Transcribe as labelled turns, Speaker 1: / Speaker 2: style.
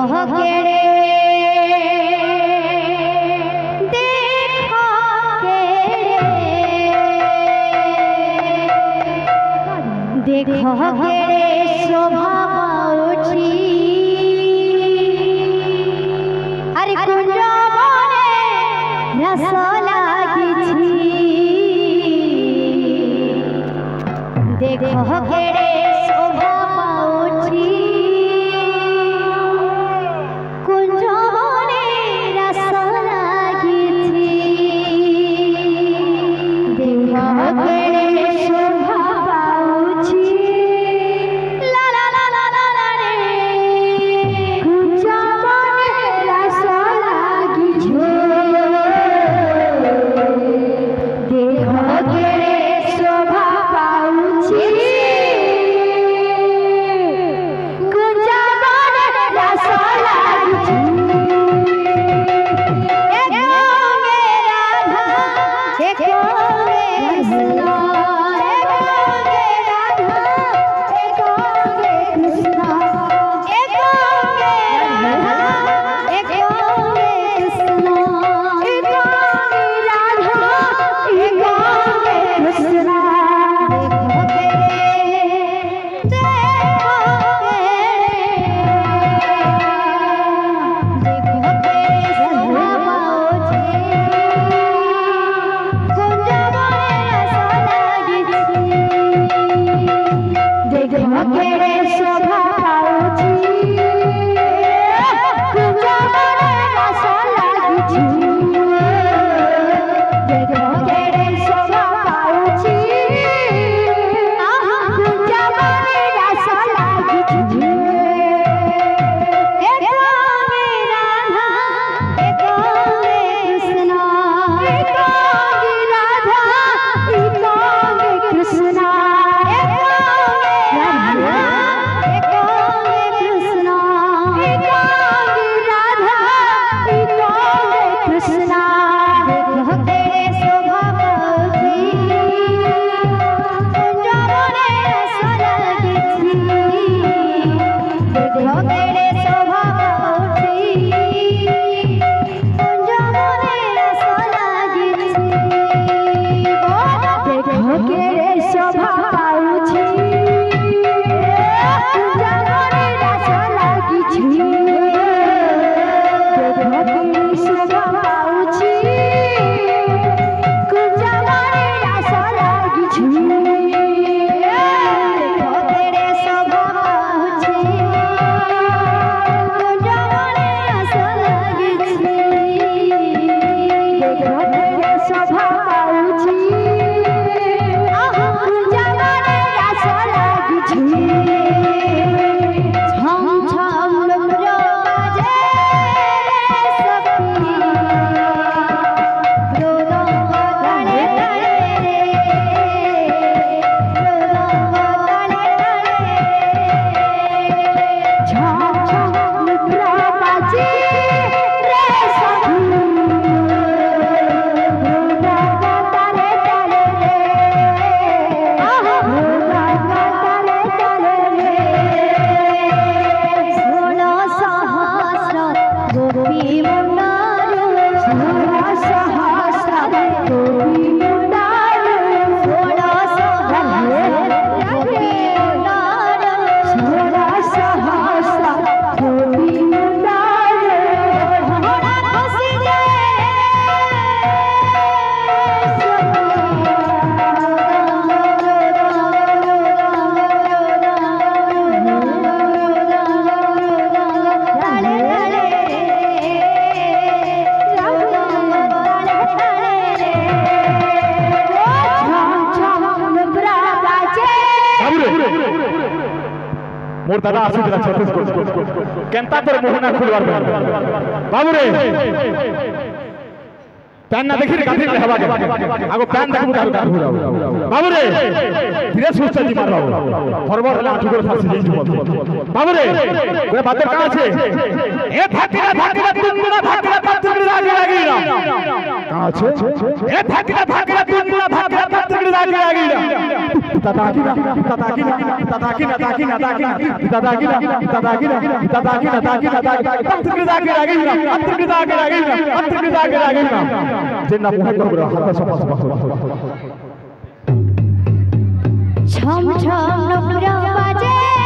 Speaker 1: केड़े देखो केड़े देखो केड़े शोभा पाउची अरे कुंज बने रस लागिछि देखो केड़े शोभा पाउची कुंज बने रस लागिछि देखो केड़े शोभा पाउची ला ला ला ला ला ला रे कुंज बने रस लागिछि देखो केड़े शोभा पाउची कुंज बने रस लागिछि एक गंगे राधा एक गंगे कृष्ण एक गंगे राधा एक गंगे कृष्ण एक गंगे राधा एक गंगे कृष्ण एक गंगे राधा एक गंगे कृष्ण देखो केड़े शोभा पाउची कुंज बने रस लागिछि देखो केड़े शोभा पाउची कुंज बने रस लागिछि एक गंगे राधा एक गंगे कृष्ण एक गंगे राधा एक गंगे कृष्ण एक गंगे एक गंगे कृष्ण एक गंगे राधा एक गंगे कृष्ण देखो केड़े शोभा पाउची कुंज बने रस लागिछि देखो केड़े शोभा पाउची कुंज बने रस लागिछि देखो केड़े शोभा पाउची कुंज बने रस लागिछि देखो केड़े शोभा पाउची कुंज बने रस लागिछि देखो केड़े शोभा पाउची कुंज बने रस लागिछि देखो केड़े शोभा पाउची कुंज बने रस लागिछि झम झम डमरू बाजे रे सखी रोदंग ताले ताले रे रोदंग ताले ताले झम झम डमरू बाजे रे सखी रोदंग ताले ताले रे रोदंग ताले ताले रे षोलो सहस्र गोपी मुंडार षोलो सहस्र गोपी मुंडार षोलो सहस्र गोपी मुंडार षोलो सहस्र गोपी मुंडार घोड़ा खुशी
Speaker 2: मोर दादा आसी दिला छत्तीसगढ़ केनता तोर मोहना खुलवार बाबू रे पैन ना देखि काठी ले हवा आगो पैन देखबु तार काठ हो बाबू रे धीरे सुस्त जी मार फरवर्ड ला आठुगर फासी जेई बाबू रे ओरे बात का আছে ए धाकिरा धाकिरा तुमरा धाकिरा तुमरा लागी लागी का আছে ए धाकिरा धाकिरा तुमरा धाकिरा तुमरा लागी लागी Tadakina, Tadakina, Tadakina, Tadakina, Tadakina, Tadakina, Tadakina, Tadakina, Tadakina, Tadakina, Jenna muhe korbo hatta sapas sapas.
Speaker 1: Chom chom nopura baje